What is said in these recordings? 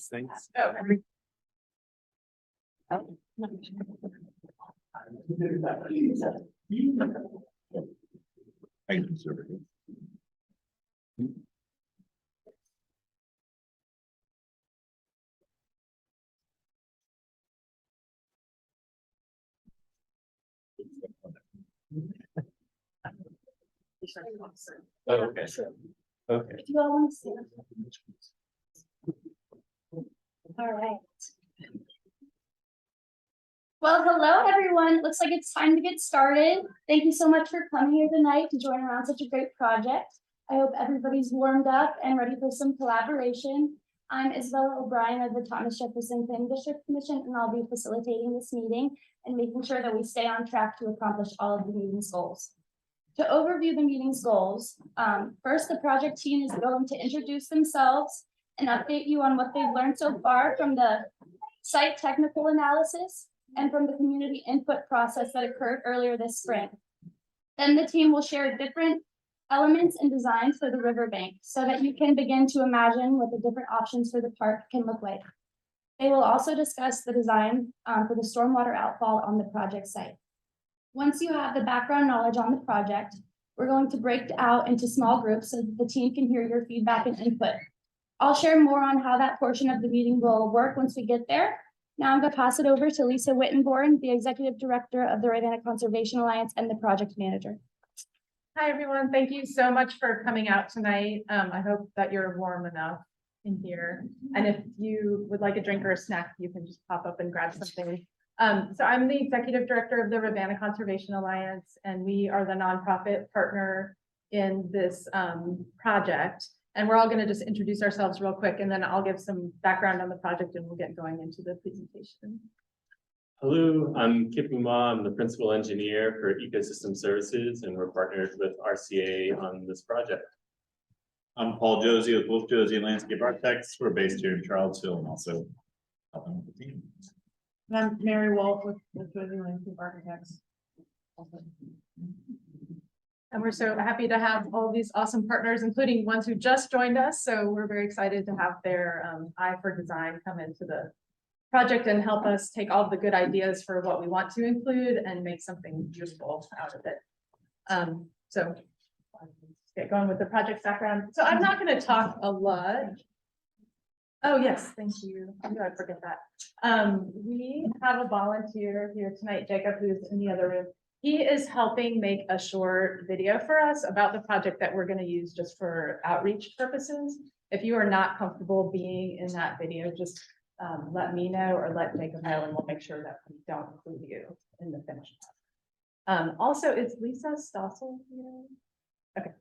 these things. Oh, I can serve it. Oh, okay. Okay. Do you all want to see them? All right. Well, hello, everyone. Looks like it's time to get started. Thank you so much for coming here tonight to join around such a great project. I hope everybody's warmed up and ready for some collaboration. I'm Isabella O'Brien of the Thomas Jefferson Planning District Commission, and I'll be facilitating this meeting and making sure that we stay on track to accomplish all of the meeting's goals. To overview the meeting's goals, first, the project team is going to introduce themselves and update you on what they've learned so far from the site technical analysis and from the community input process that occurred earlier this spring. Then the team will share different elements and designs for the riverbank so that you can begin to imagine what the different options for the park can look like. They will also discuss the design for the stormwater outfall on the project site. Once you have the background knowledge on the project, we're going to break out into small groups so that the team can hear your feedback and input. I'll share more on how that portion of the meeting will work once we get there. Now I'm going to pass it over to Lisa Wittenborn, the Executive Director of the Rivanna Conservation Alliance and the project manager. hi, everyone. Thank you so much for coming out tonight. I hope that you're warm enough in here. And if you would like a drink or a snack, you can just pop up and grab something. So I'm the Executive Director of the Rivanna Conservation Alliance, and we are the nonprofit partner in this project. And we're all going to just introduce ourselves real quick, and then I'll give some background on the project and we'll get going into the presentation. Hello, I'm Kip Uma. I'm the principal engineer for Ecosystem Services, and we're partnered with RCA on this project. I'm Paul Josie with Wolf Josie Landscape Architects. We're based here in Charlottesville and also helping with the team. I'm Mary Wolf with Josie Landscape Architects. And we're so happy to have all these awesome partners, including ones who just joined us. So we're very excited to have their eye for design come into the project and help us take all the good ideas for what we want to include and make something useful out of it. So let's get going with the project background. So I'm not going to talk a lot. Oh, yes, thank you. I knew I'd forget that. We have a volunteer here tonight, Jacob, who's in the other room. He is helping make a short video for us about the project that we're going to use just for outreach purposes. If you are not comfortable being in that video, just let me know or let Jacob know, and we'll make sure that we don't include you in the finished product. Also, is Lisa Stossel here? Okay.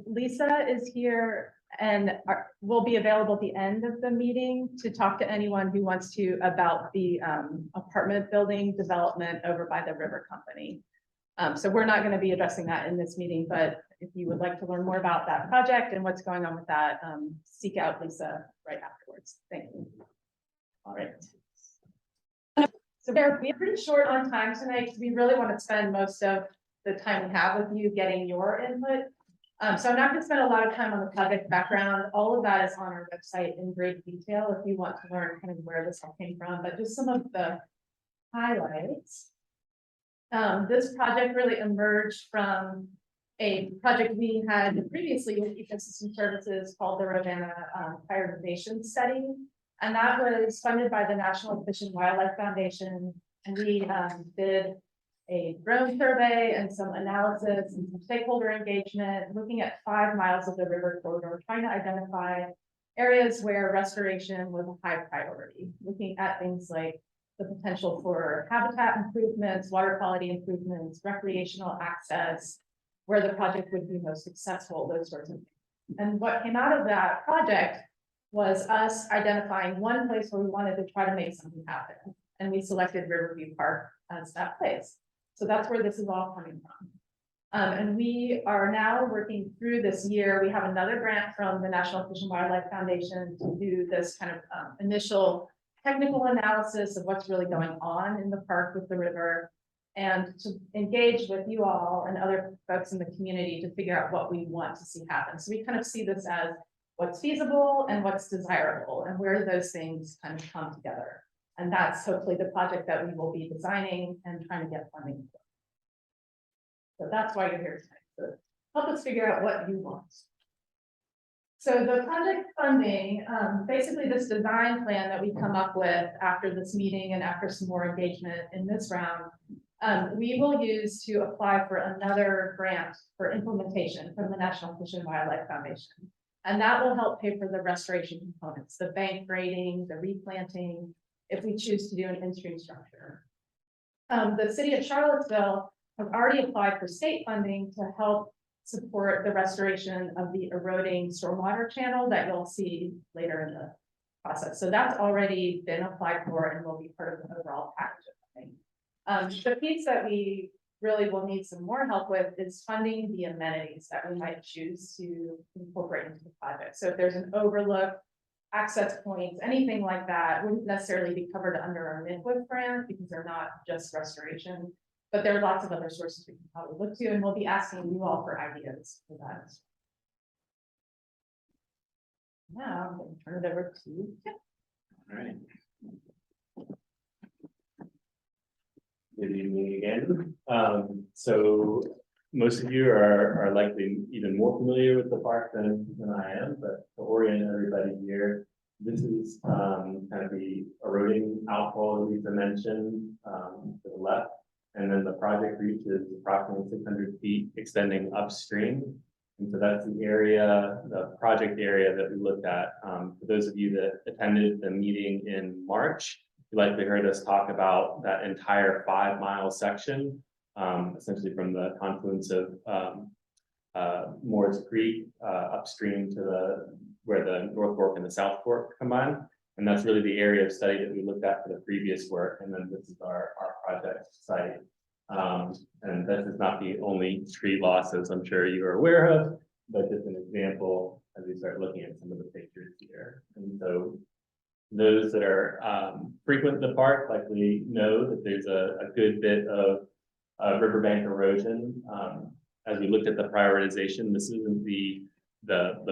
Lisa is here and will be available at the end of the meeting to talk to anyone who wants to about the apartment building development over by the river company. So we're not going to be addressing that in this meeting, but if you would like to learn more about that project and what's going on with that, seek out Lisa right afterwards. Thank you. All right. So we're pretty short on time tonight because we really want to spend most of the time we have with you getting your input. So I'm not going to spend a lot of time on the project background. All of that is on our website in great detail if you want to learn kind of where this all came from, but just some of the highlights. This project really emerged from a project we had previously with Ecosystem Services called the Rivanna Prioritization Study. And that was funded by the National Fish and Wildlife Foundation. And we did a drone survey and some analysis and some stakeholder engagement, looking at 5 miles of the river corridor, trying to identify areas where restoration was a high priority, looking at things like the potential for habitat improvements, water quality improvements, recreational access, where the project would be most successful, those sorts of things. And what came out of that project was us identifying one place where we wanted to try to make something happen. And we selected Riverview Park as that place. So that's where this is all coming from. And we are now working through this year. We have another grant from the National Fish and Wildlife Foundation to do this kind of initial technical analysis of what's really going on in the park with the river, and to engage with you all and other folks in the community to figure out what we want to see happen. So we kind of see this as what's feasible and what's desirable, and where those things kind of come together. And that's hopefully the project that we will be designing and trying to get funding for. So that's why you're here tonight, to help us figure out what you want. So the project funding, basically this design plan that we come up with after this meeting and after some more engagement in this round, we will use to apply for another grant for implementation from the National Fish and Wildlife Foundation. And that will help pay for the restoration components, the bank grading, the replanting, if we choose to do an in-stream structure. The city of Charlottesville have already applied for state funding to help support the restoration of the eroding stormwater channel that you'll see later in the process. So that's already been applied for and will be part of the overall package of funding. The piece that we really will need some more help with is funding the amenities that we might choose to incorporate into the project. So if there's an overlook, access points, anything like that wouldn't necessarily be covered under our midway grant because they're not just restoration. But there are lots of other sources we can probably look to, and we'll be asking you all for ideas for that. Now I'm going to turn it over to Tim. All right. Good evening again. So most of you are likely even more familiar with the park than I am, but to orient everybody here, this is kind of the eroding outfall that Lisa mentioned to the left. And then the project reaches approximately 600 feet extending upstream. And so that's the area, the project area that we looked at. For those of you that attended the meeting in March, you likely heard us talk about that entire 5-mile section, essentially from the confluence of Moore's Creek upstream to where the North Fork and the South Fork combine. And that's really the area of study that we looked at for the previous work. And then this is our project site. And this is not the only tree loss, as I'm sure you are aware of, but just an example as we start looking at some of the pictures here. And so those that are frequent in the park likely know that there's a good bit of riverbank erosion. As we looked at the prioritization, this isn't the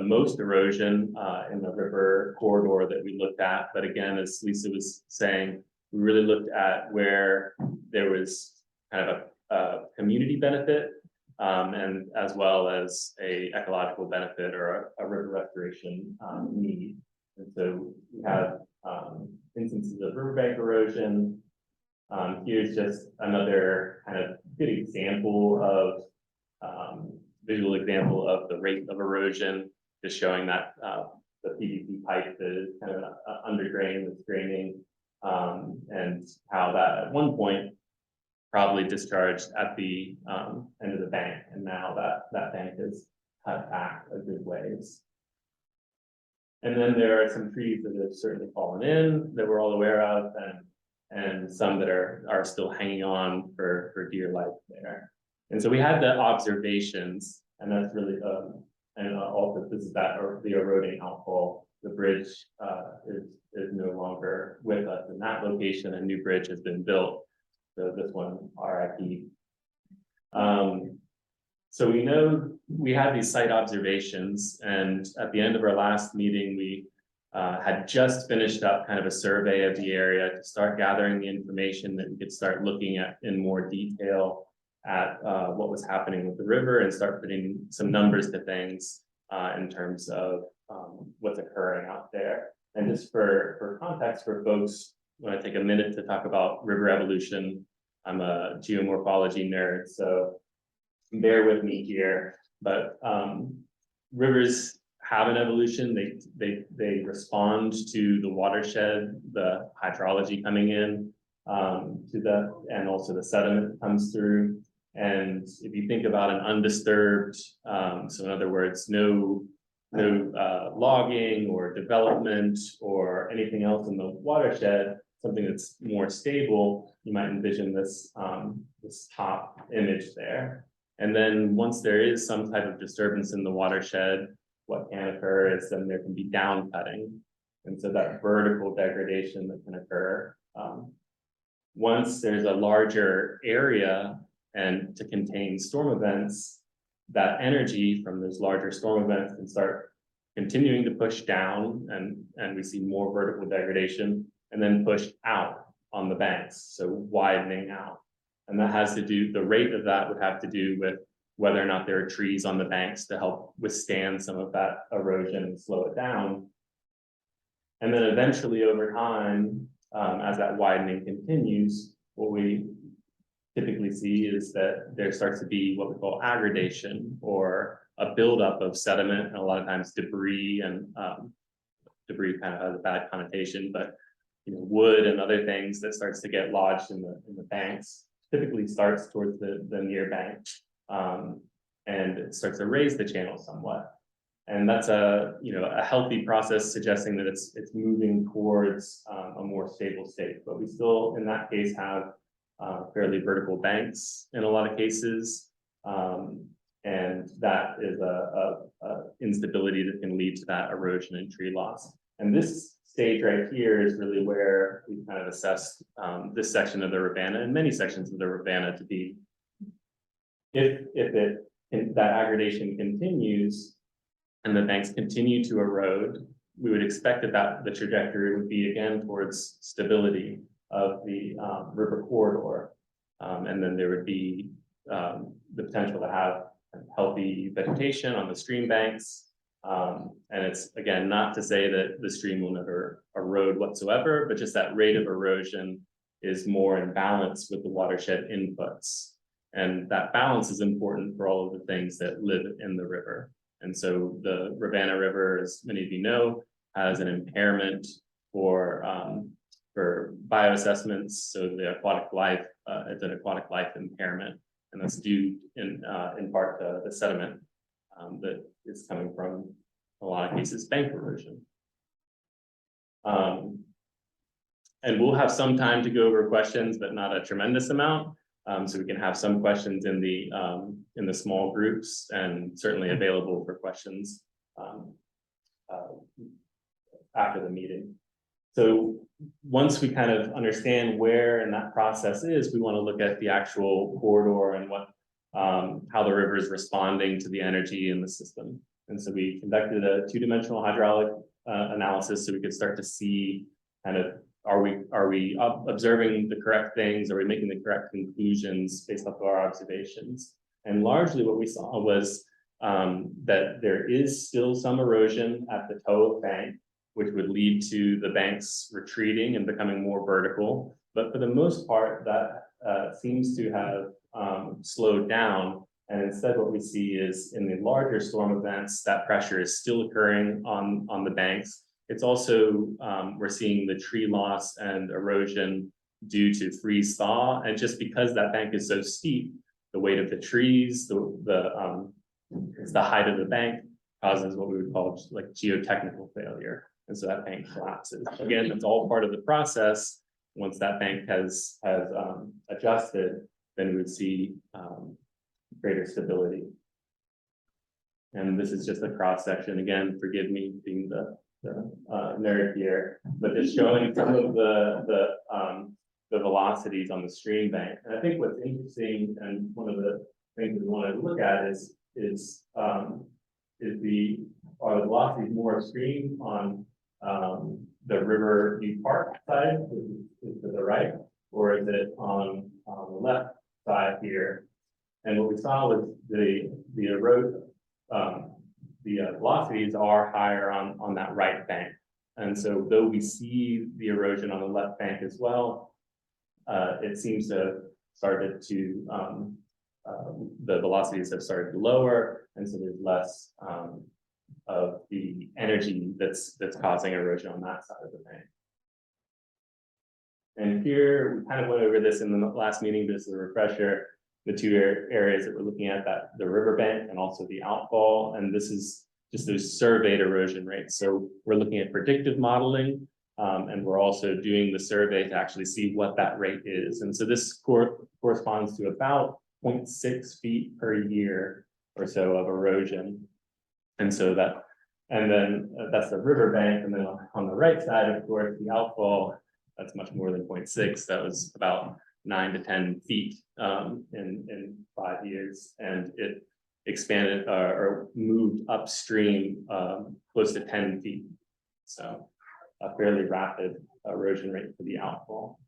most erosion in the river corridor that we looked at. But again, as Lisa was saying, we really looked at where there was kind of a community benefit and as well as a ecological benefit or a river restoration need. And so we have instances of riverbank erosion. Here's just another kind of good example of visual example of the rate of erosion, just showing that the PVC pipe is kind of underdrain that's draining, and how that at one point probably discharged at the end of the bank, and now that bank is cut back a good ways. And then there are some trees that have certainly fallen in that we're all aware of, and some that are still hanging on for dear life there. And so we had the observations, and that's really, and also this is that, or the eroding outfall. The bridge is no longer with us in that location. A new bridge has been built. So this one, RIP. So we know we had these site observations, and at the end of our last meeting, we had just finished up kind of a survey of the area to start gathering the information that we could start looking at in more detail at what was happening with the river and start putting some numbers to things in terms of what's occurring out there. And just for context for folks, when I take a minute to talk about river evolution, I'm a geomorphology nerd, so bear with me here. But rivers have an evolution. They respond to the watershed, the hydrology coming in, and also the sediment that comes through. And if you think about an undisturbed, so in other words, no logging or development or anything else in the watershed, something that's more stable, you might envision this this top image there. And then once there is some type of disturbance in the watershed, what can occur is then there can be down cutting. And so that vertical degradation that can occur. Once there's a larger area and to contain storm events, that energy from those larger storm events can start continuing to push down and we see more vertical degradation and then push out on the banks, so widening out. And that has to do, the rate of that would have to do with whether or not there are trees on the banks to help withstand some of that erosion and slow it down. And then eventually over time, as that widening continues, what we typically see is that there starts to be what we call aggradation, or a buildup of sediment, and a lot of times debris, and debris kind of has a bad connotation, but wood and other things that starts to get lodged in the banks, typically starts towards the near bank, and it starts to raise the channel somewhat. And that's a healthy process, suggesting that it's moving towards a more stable state. But we still, in that case, have fairly vertical banks in a lot of cases, and that is a instability that can lead to that erosion and tree loss. And this stage right here is really where we kind of assessed this section of the Rivanna and many sections of the Rivanna to be, if that aggradation continues and the banks continue to erode, we would expect that the trajectory would be again towards stability of the river corridor. And then there would be the potential to have healthy vegetation on the stream banks. And it's, again, not to say that the stream will never erode whatsoever, but just that rate of erosion is more in balance with the watershed inputs. And that balance is important for all of the things that live in the river. And so the Rivanna River, as many of you know, has an impairment for bioassessments. So the aquatic life, it's an aquatic life impairment, and that's due in part to the sediment that is coming from, a lot of cases, bank erosion. And we'll have some time to go over questions, but not a tremendous amount. So we can have some questions in the small groups, and certainly available for questions after the meeting. So once we kind of understand where in that process is, we want to look at the actual corridor and what how the river is responding to the energy in the system. And so we conducted a two-dimensional hydraulic analysis, so we could start to see kind of, are we observing the correct things? Are we making the correct conclusions based off of our observations? And largely what we saw was that there is still some erosion at the toe of bank, which would lead to the banks retreating and becoming more vertical. But for the most part, that seems to have slowed down. And instead what we see is, in the larger storm events, that pressure is still occurring on the banks. It's also, we're seeing the tree loss and erosion due to freeze thaw. And just because that bank is so steep, the weight of the trees, the height of the bank causes what we would call like geotechnical failure. And so that bank collapses. Again, it's all part of the process. Once that bank has adjusted, then we would see greater stability. And this is just a cross section. Again, forgive me being the nerd here, but just showing some of the velocities on the stream bank. And I think what's interesting, and one of the things we want to look at is are the velocities more extreme on the Riverview Park side, which is to the right, or is it on the left side here? And what we saw was the velocities are higher on that right bank. And so though we see the erosion on the left bank as well, it seems to have started to, the velocities have started to lower, and so there's less of the energy that's causing erosion on that side of the bank. And here, we kind of went over this in the last meeting, but this is a refresher. The two areas that we're looking at, that the riverbank and also the outfall, and this is just those surveyed erosion rates. So we're looking at predictive modeling, and we're also doing the survey to actually see what that rate is. And so this corresponds to about 0.6 feet per year or so of erosion. And so that's the riverbank, and then on the right side, of course, the outfall, that's much more than 0.6. That was about 9 to 10 feet in 5 years, and it expanded or moved upstream close to 10 feet. So a fairly rapid erosion rate for the outfall.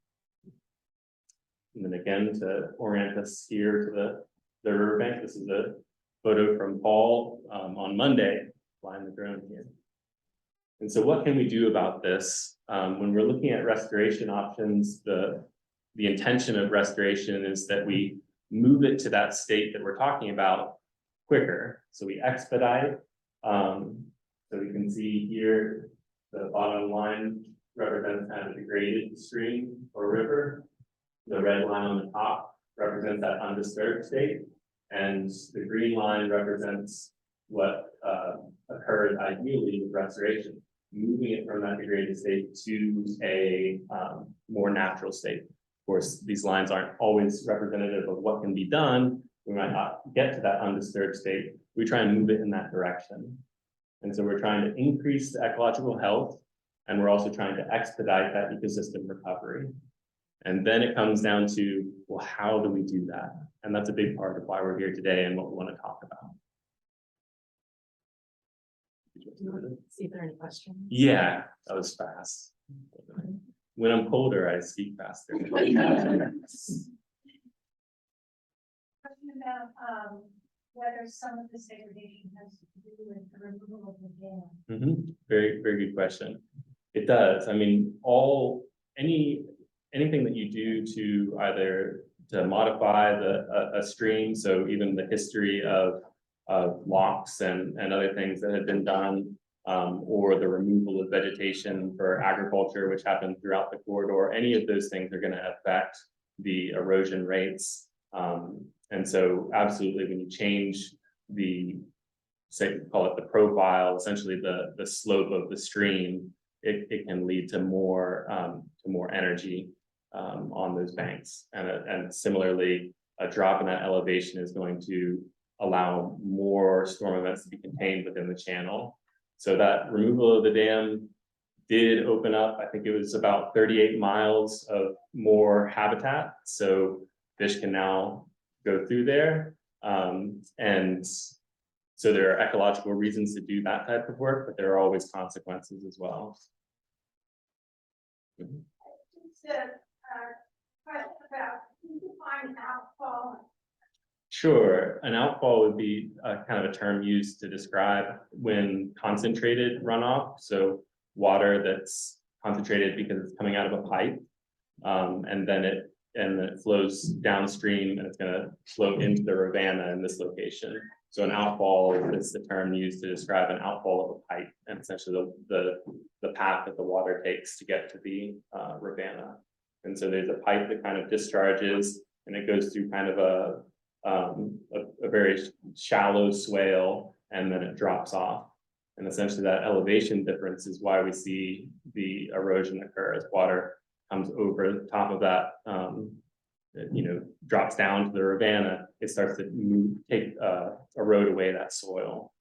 And then again, to orient us here to the riverbank, this is a photo from Paul on Monday, flying the drone here. And so what can we do about this? When we're looking at restoration options, the intention of restoration is that we move it to that state that we're talking about quicker. So we expedite. So we can see here, the bottom line represents kind of a degraded stream or river. The red line on the top represents that undisturbed state. And the green line represents what occurred ideally with restoration, moving it from that degraded state to a more natural state. Of course, these lines aren't always representative of what can be done. We might not get to that undisturbed state. We try and move it in that direction. And so we're trying to increase the ecological health, and we're also trying to expedite that ecosystem recovery. And then it comes down to, well, how do we do that? And that's a big part of why we're here today and what we want to talk about. See if there are any questions. Yeah, that was fast. When I'm colder, I speak faster. Question about whether some of the segregation has to do with the removal of the dam. Very, very good question. It does. I mean, anything that you do to either to modify a stream, so even the history of locks and other things that have been done, or the removal of vegetation for agriculture, which happened throughout the corridor, any of those things are going to affect the erosion rates. And so absolutely, when you change the, say, call it the profile, essentially the slope of the stream, it can lead to more energy on those banks. And similarly, a drop in that elevation is going to allow more storm events to be contained within the channel. So that removal of the dam did open up, I think it was about 38 miles of more habitat. So fish can now go through there. And so there are ecological reasons to do that type of work, but there are always consequences as well. Just a question about who defines outfall. Sure, an outfall would be kind of a term used to describe when concentrated runoff, so water that's concentrated because it's coming out of a pipe, and then it flows downstream, and it's going to flow into the Rivanna in this location. So an outfall is the term used to describe an outfall of a pipe, and essentially the path that the water takes to get to the Rivanna. And so there's a pipe that kind of discharges, and it goes through kind of a very shallow swale, and then it drops off. And essentially that elevation difference is why we see the erosion occur as water comes over the top of that, drops down to the Rivanna. It starts to erode away that soil,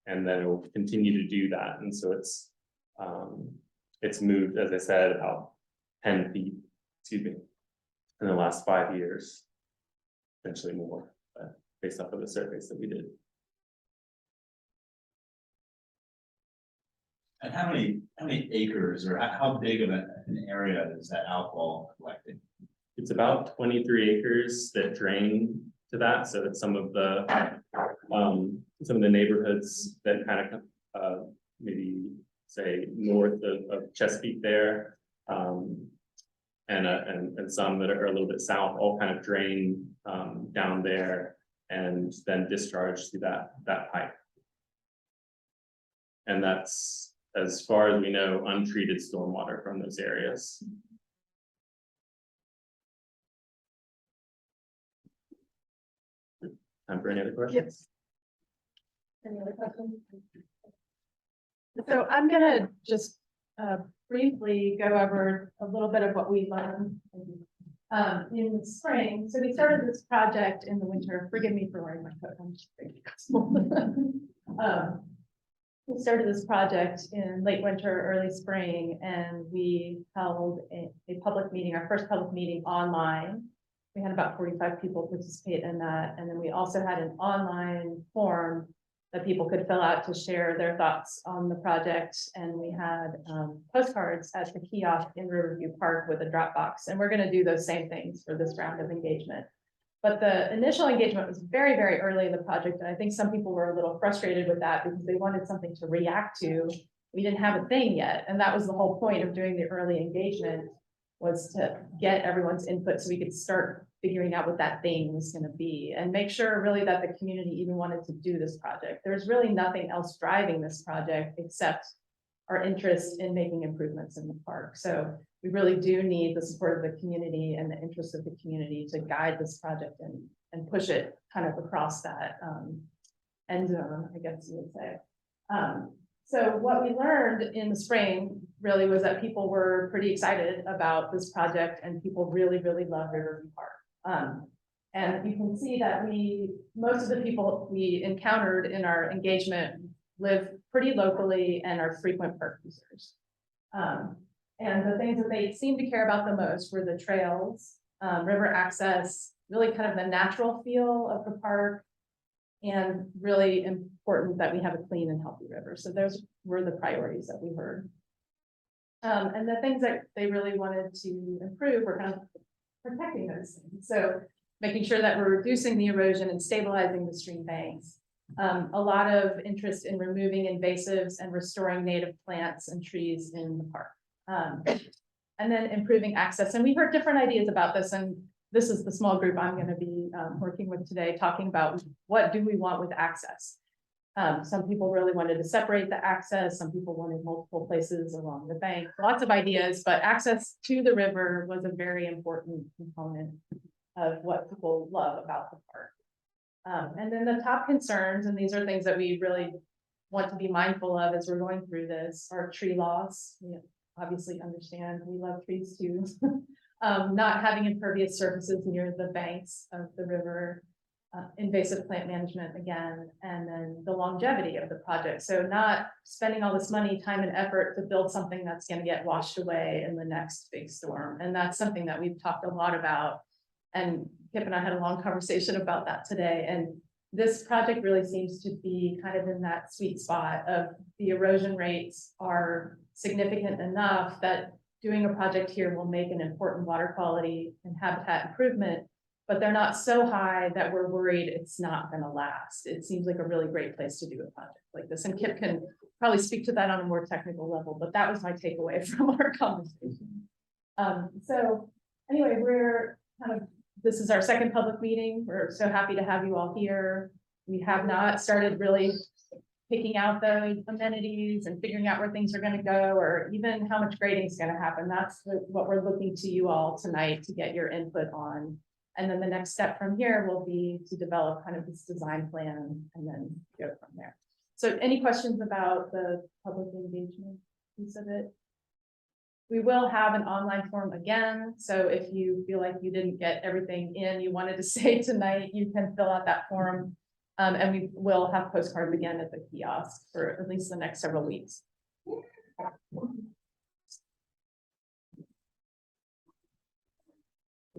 and then it will continue to do that. And so it's moved, as I said, about 10 feet, in the last 5 years. Potentially more, based off of the surveys that we did. And how many acres or how big of an area is that outfall collecting? It's about 23 acres that drain to that. So it's some of the neighborhoods that kind of maybe say north of Chesapeake there, and some that are a little bit south, all kind of drain down there and then discharge through that pipe. And that's, as far as we know, untreated stormwater from those areas. Time for any other questions? Any other questions? So I'm gonna just briefly go over a little bit of what we learned in the spring. So we started this project in the winter. Forgive me for wearing my coat. I'm just we started this project in late winter, early spring, and we held a public meeting, our first public meeting online. We had about 45 people participate in that. And then we also had an online form that people could fill out to share their thoughts on the project. And we had postcards at the kiosk in Riverview Park with a Dropbox. And we're going to do those same things for this round of engagement. But the initial engagement was very, very early in the project. And I think some people were a little frustrated with that because they wanted something to react to. We didn't have a thing yet. And that was the whole point of doing the early engagement, was to get everyone's input so we could start figuring out what that thing was going to be and make sure really that the community even wanted to do this project. There's really nothing else driving this project except our interest in making improvements in the park. So we really do need the support of the community and the interest of the community to guide this project and push it kind of across that end zone, I guess you would say. So what we learned in the spring really was that people were pretty excited about this project and people really, really love Riverview Park. And you can see that most of the people we encountered in our engagement live pretty locally and are frequent park users. And the things that they seemed to care about the most were the trails, river access, really kind of the natural feel of the park, and really important that we have a clean and healthy river. So those were the priorities that we heard. And the things that they really wanted to improve were kind of protecting those things. So making sure that we're reducing the erosion and stabilizing the stream banks. A lot of interest in removing invasives and restoring native plants and trees in the park. And then improving access. And we heard different ideas about this, and this is the small group I'm going to be working with today, talking about what do we want with access. Some people really wanted to separate the access. Some people wanted multiple places along the bank, lots of ideas, but access to the river was a very important component of what people love about the park. And then the top concerns, and these are things that we really want to be mindful of as we're going through this, are tree loss. We obviously understand we love trees too. Not having impervious surfaces near the banks of the river, invasive plant management again, and then the longevity of the project. So not spending all this money, time, and effort to build something that's going to get washed away in the next big storm. And that's something that we've talked a lot about. And Kip and I had a long conversation about that today. And this project really seems to be kind of in that sweet spot of the erosion rates are significant enough that doing a project here will make an important water quality and habitat improvement, but they're not so high that we're worried it's not going to last. It seems like a really great place to do a project like this. And Kip can probably speak to that on a more technical level, but that was my takeaway from our conversation. So anyway, this is our second public meeting. We're so happy to have you all here. We have not started really picking out the amenities and figuring out where things are going to go, or even how much grading is going to happen. That's what we're looking to you all tonight to get your input on. And then the next step from here will be to develop kind of this design plan and then go from there. So any questions about the public engagement piece of it? We will have an online form again. So if you feel like you didn't get everything in you wanted to say tonight, you can fill out that form. And we will have postcards again at the kiosk for at least the next several weeks.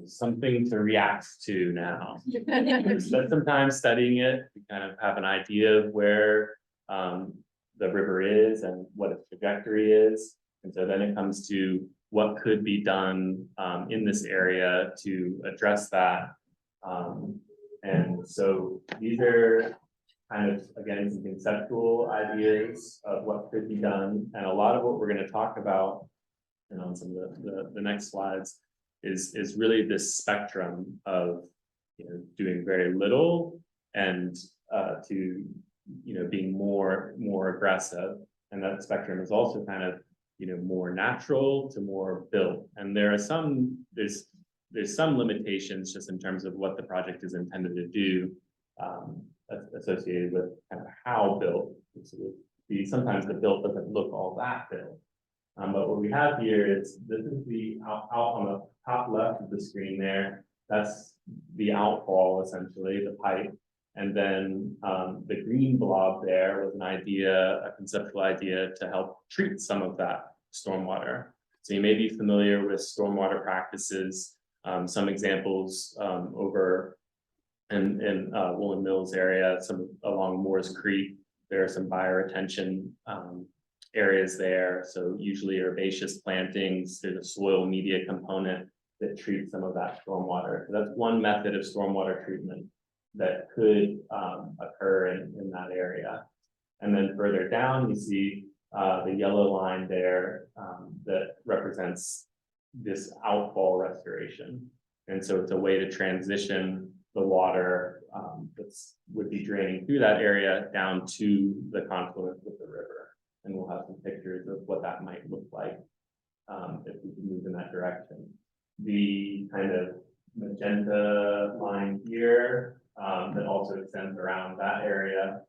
Something to react to now. But sometimes studying it, we kind of have an idea of where the river is and what its trajectory is. And so then it comes to what could be done in this area to address that. And so these are kind of, again, some conceptual ideas of what could be done. And a lot of what we're going to talk about, and on some of the next slides, is really this spectrum of, doing very little and to, being more aggressive. And that spectrum is also kind of, more natural to more built. And there are there's some limitations just in terms of what the project is intended to do, associated with kind of how built. Sometimes the built doesn't look all that built. But what we have here is, this is the out on the top left of the screen there. That's the outfall, essentially, the pipe. And then the green blob there was a conceptual idea to help treat some of that stormwater. So you may be familiar with stormwater practices Some examples over in Woolen Mills area, some along Moores Creek, there are some bioretention areas there. So usually herbaceous plantings, there's a soil media component that treats some of that stormwater. So that's one method of stormwater treatment that could occur in that area. And then further down, you see the yellow line there that represents this outfall restoration. And so it's a way to transition the water would be draining through that area down to the confluence with the river. And we'll have some pictures of what that might look like if we can move in that direction. The kind of magenta line here that also extends around that area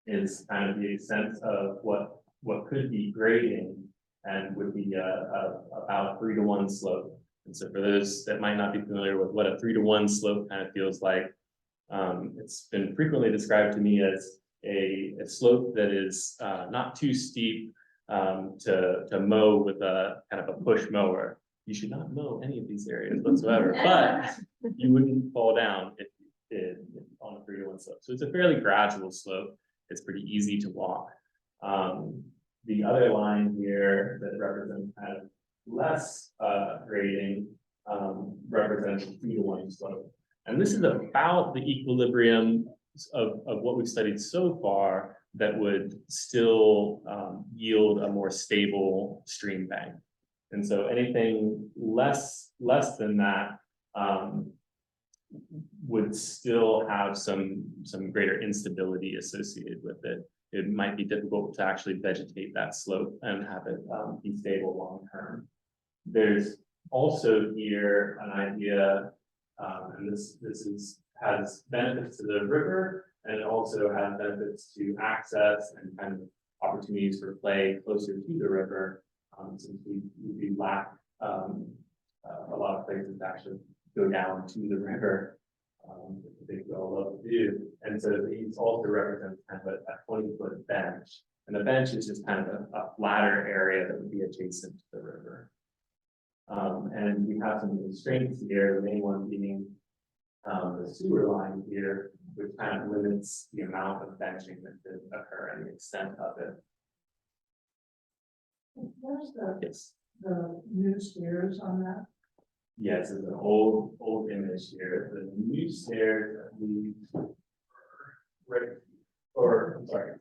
is kind of the sense of what could be grading and would be about a 3-to-1 slope. And so for those that might not be familiar with what a 3-to-1 slope kind of feels like, it's been frequently described to me as a slope that is not too steep to mow with a kind of a push mower. You should not mow any of these areas whatsoever, but you wouldn't fall down if you did on a 3-to-1 slope. So it's a fairly gradual slope. It's pretty easy to walk. The other line here that represents kind of less grading represents a 3-to-1 slope. And this is about the equilibrium of what we've studied so far that would still yield a more stable stream bank. And so anything less than that would still have some greater instability associated with it. It might be difficult to actually vegetate that slope and have it be stable long term. There's also here an idea, and this has benefits to the river, and it also has benefits to access and kind of opportunities for play closer to the river, since we lack a lot of places to actually go down to the river. They all love to do. And so these also represent kind of a 20-foot bench. And the bench is just kind of a flatter area that would be adjacent to the river. And we have some constraints here, the main one being the sewer line here, which kind of limits the amount of benching that could occur and the extent of it. Where's Yes. the new stairs on that? Yes, it's an old image here. The new stairs that we I'm sorry. I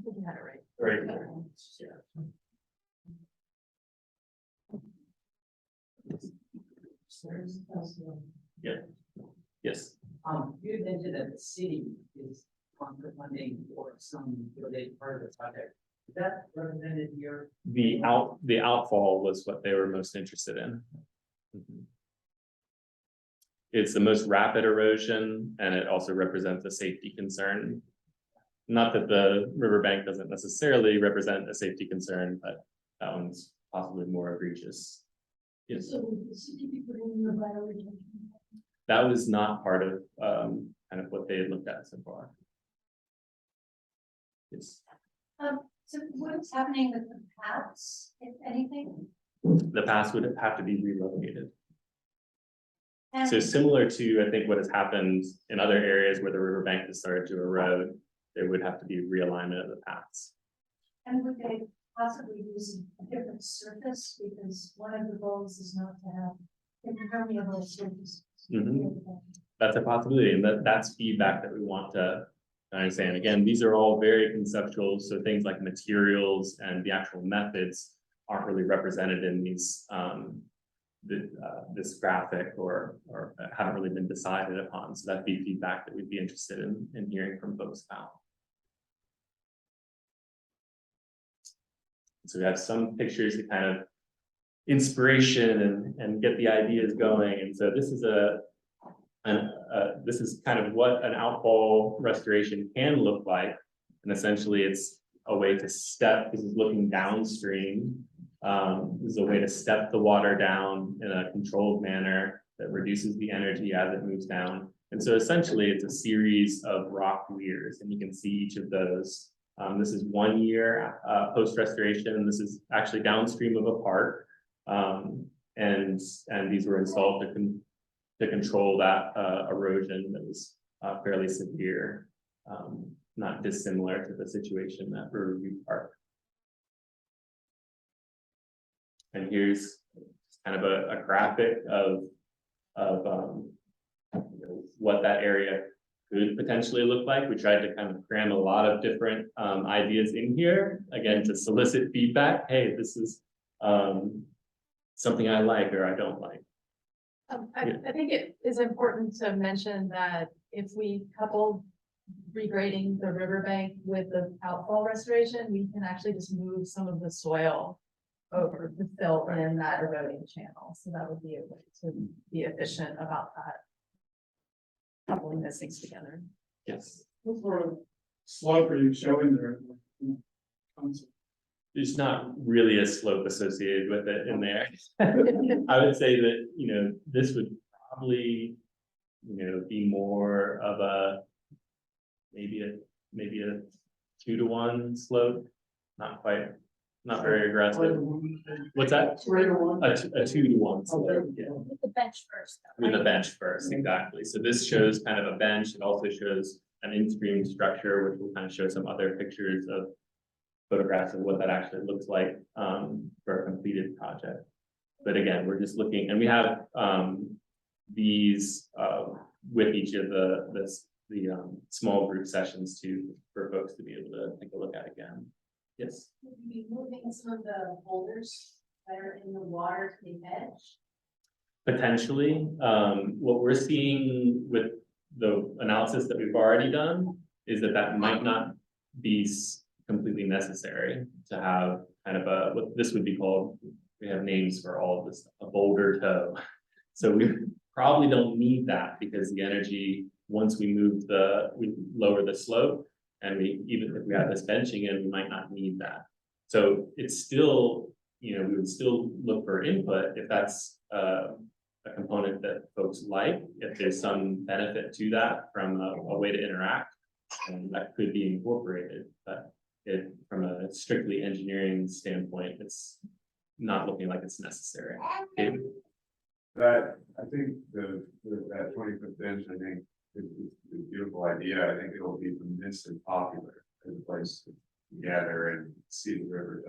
think you had it right. Right there. Yeah. Stairs, that's the. Yes. You mentioned that the city is funding for some related part of the project. Is that represented here? The outfall was what they were most interested in. It's the most rapid erosion, and it also represents a safety concern. Not that the riverbank doesn't necessarily represent a safety concern, but that one's possibly more egregious. Yes. So would the city be putting in the bioretention? That was not part of kind of what they had looked at so far. Yes. So what is happening with the paths, if anything? The paths would have to be relocated. And So similar to, I think, what has happened in other areas where the riverbank has started to erode, there would have to be realignment of the paths. And would they possibly use a different surface? Because one of the goals is not to have impermeable surfaces. That's a possibility, and that's feedback that we want to understand. Again, these are all very conceptual, so things like materials and the actual methods aren't really represented in these this graphic or haven't really been decided upon. So that'd be feedback that we'd be interested in hearing from folks about. So we have some pictures to kind of inspiration and get the ideas going. And so this is this is kind of what an outfall restoration can look like. And essentially it's a way to step, this is looking downstream. This is a way to step the water down in a controlled manner that reduces the energy as it moves down. And so essentially it's a series of rock weirs, and you can see each of those. This is 1 year post-restoration. This is actually downstream of a park. and these were installed to control that erosion that was fairly severe, not dissimilar to the situation at Riverview Park. And here's kind of a graphic of what that area could potentially look like. We tried to kind of cram a lot of different ideas in here, again, to solicit feedback. Hey, this is something I like or I don't like. I think it is important to mention that if we couple regrading the riverbank with the outfall restoration, we can actually just move some of the soil over to fill in that eroding channel. So that would be a way to be efficient about that. Coupling those things together. Yes. What sort of slope are you showing there? There's not really a slope associated with it in there. I would say that, this would probably, be more of a, maybe a 2-to-1 slope, not quite, not very aggressive. What's that? 3-to-1. A 2-to-1 slope, yeah. With the bench first. though, With the right? bench first, exactly. So this shows kind of a bench. It also shows an in-stream structure, which will kind of show some other pictures of photographs of what that actually looks like for a completed project. But again, we're just looking, and we have these with each of the small group sessions for folks to be able to take a look at again. Yes. Would you be moving some of the boulders that are in the water to the edge? Potentially, what we're seeing with the analysis that we've already done is that might not be completely necessary to have kind of what this would be called. We have names for all of this, a boulder toe. So we probably don't need that because the energy, once we lower the slope, and even if we have this benching in, we might not need that. So it's still, we would still look for input if that's a component that folks like, if there's some benefit to that from a way to interact, and that could be incorporated. But from a strictly engineering standpoint, it's not looking like it's necessary. David? That, I think that 20-foot bench, I think is a beautiful idea. I think it'll be immensely popular as a place to gather and see the river.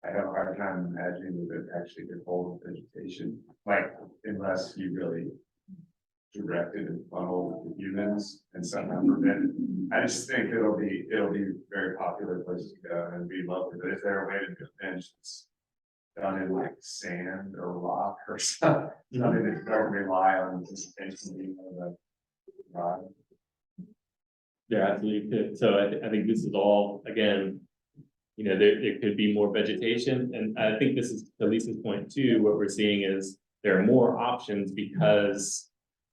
I have a hard time imagining that it actually could hold vegetation, like unless you really directed and funneled the humans and somehow prevent it. I just think it'll be very popular place to go and be lovely. But if there a way to do a bench that's done in like sand or rock or something, something that don't rely on anticipation being on the rod. Yeah, absolutely could. So I think this is all, again, there could be more vegetation. And I think this is to Lisa's point too, what we're seeing is there are more options because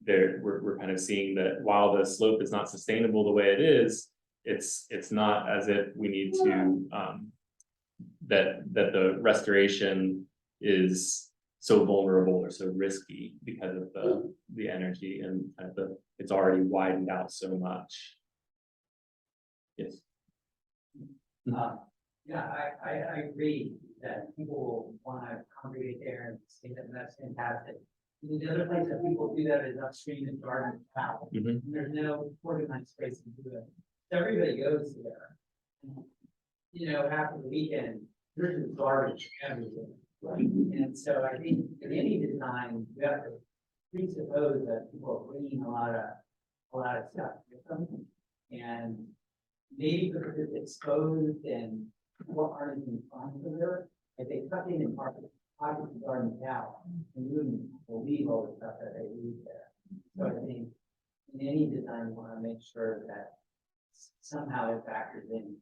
we're kind of seeing that while the slope is not sustainable the way it is, it's not as if we need to, that the restoration is so vulnerable or so risky because of the energy and kind of it's already widened out so much. Yes. Yeah, I agree that people want to congregate there and see that, and that's fantastic. And the other place that people do that is upstream in Garden Valley. Mhm. There's no organized space to do it. So everybody goes there. After the weekend, there's just garbage everywhere. And so I think in any design, you have to presuppose that people are bringing a lot of stuff with them. And maybe because it's exposed and people aren't in front of it, if they cut in and park the gardens out, and you wouldn't believe all the stuff that they leave there. So I think in any design, you want to make sure that somehow it factors in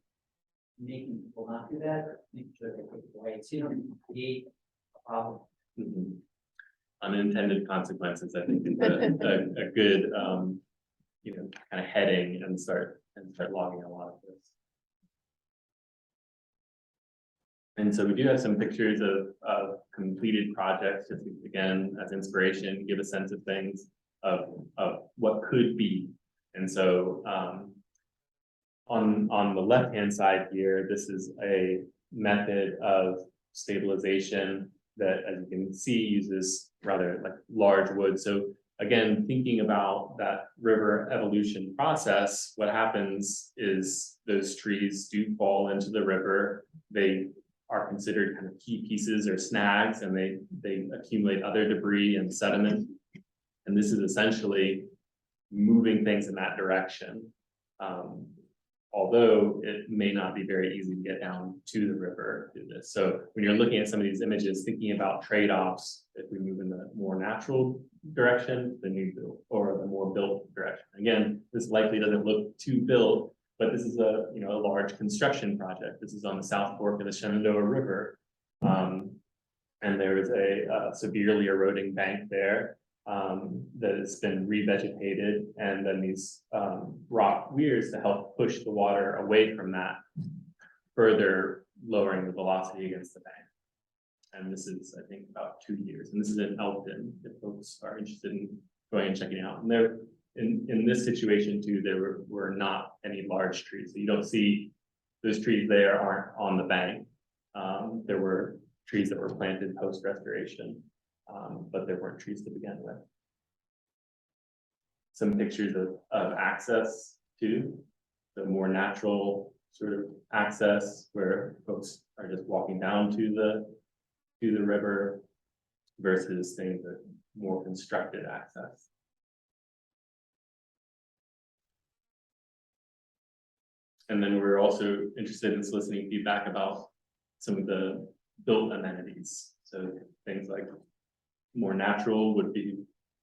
making people not do that, or making sure they take it away, so you don't create a problem. Mm-hmm. Unintended consequences, I think, is a good, kind of heading and start logging a lot of this. And so we do have some pictures of completed projects, just again, as inspiration, give a sense of things of what could be. And so on the left-hand side here, this is a method of stabilization that, as you can see, uses rather like large wood. So again, thinking about that river evolution process, what happens is those trees do fall into the river. They are considered kind of key pieces or snags, and they accumulate other debris and sediment. And this is essentially moving things in that direction. Although it may not be very easy to get down to the river through this. So when you're looking at some of these images, thinking about trade-offs, if we move in the more natural direction, the new build, or the more built direction. Again, this likely doesn't look too built, but this is a large construction project. This is on the South Fork of the Shenandoah River. And there is a severely eroding bank there that has been revegetated, and then these rock weirs to help push the water away from that, further lowering the velocity against the bank. And this is, I think, about 2 years. And this is in Elkton, if folks are interested in going and checking it out. And there, in this situation too, there were not any large trees. So you don't see those trees there aren't on the bank. There were trees that were planted post restoration, but there weren't trees to begin with. Some pictures of access too, the more natural sort of access where folks are just walking down to the river versus things that more constructed access. And then we're also interested in soliciting feedback about some of the built amenities. So things like more natural would be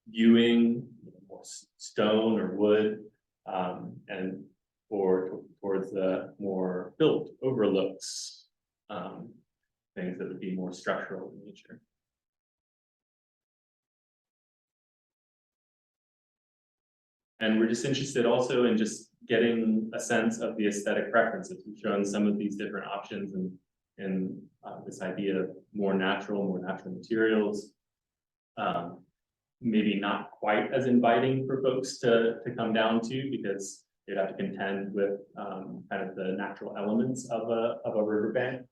viewing, more stone or wood, and towards the more built overlooks, things that would be more structural in nature. And we're just interested also in just getting a sense of the aesthetic preferences. We've shown some of these different options and this idea of more natural materials. Maybe not quite as inviting for folks to come down to, because they'd have to contend with kind of the natural elements of a riverbank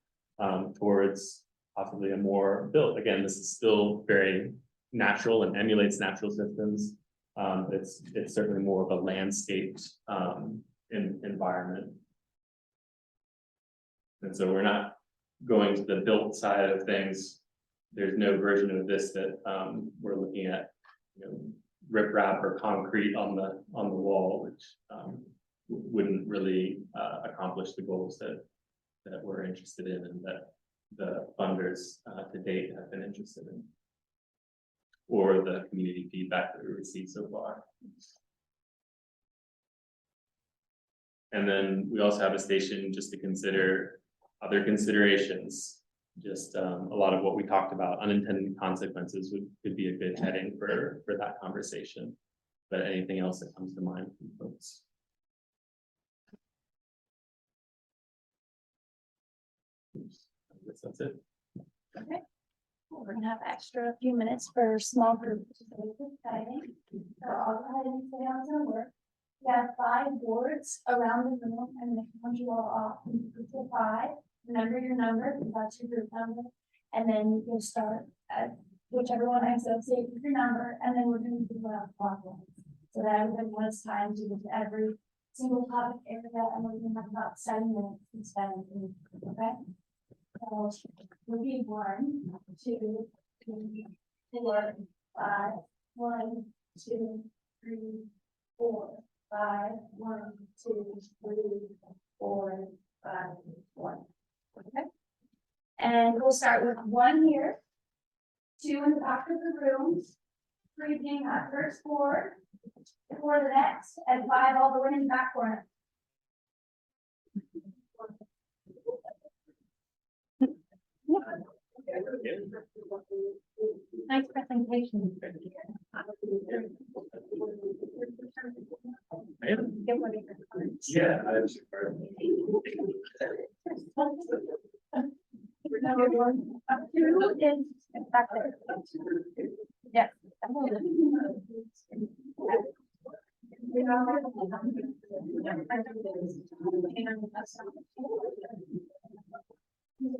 towards possibly a more built. Again, this is still very natural and emulates natural systems. It's certainly more of a landscaped environment. And so we're not going to the built side of things. There's no version of this that we're looking at, riprap or concrete on the wall, which wouldn't really accomplish the goals that we're interested in and that the funders to date have been interested in, or the community feedback that we received so far. And then we also have a station just to consider other considerations. Just a lot of what we talked about, unintended consequences could be a good heading for that conversation. But anything else that comes to mind from folks? I guess that's it. Okay. We're gonna have extra few minutes for small group participation. So I'll go ahead and say how it's gonna work. We have 5 boards around the room, and they count you all off in groups of 5. Remember your number, because that's your group number, and then you'll start at whichever one I associate with your number, and then we're going to do clockwise, so that everybody has time to get to every single topic area, and we're going to have about 7 minutes to spend. Okay, so we'll be 1, 2, 3, 4, 5, 1, 2, 3, 4, 5, 1, 2, 3, 4, 5, 1. Okay, and we'll start with 1 here, 2 in the back of the room, 3 being that first board, 4 the next, and 5 all the way in the back corner. Nice presentation. Yeah, I was. Number 1, 2 is back there. Yes. Should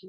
be.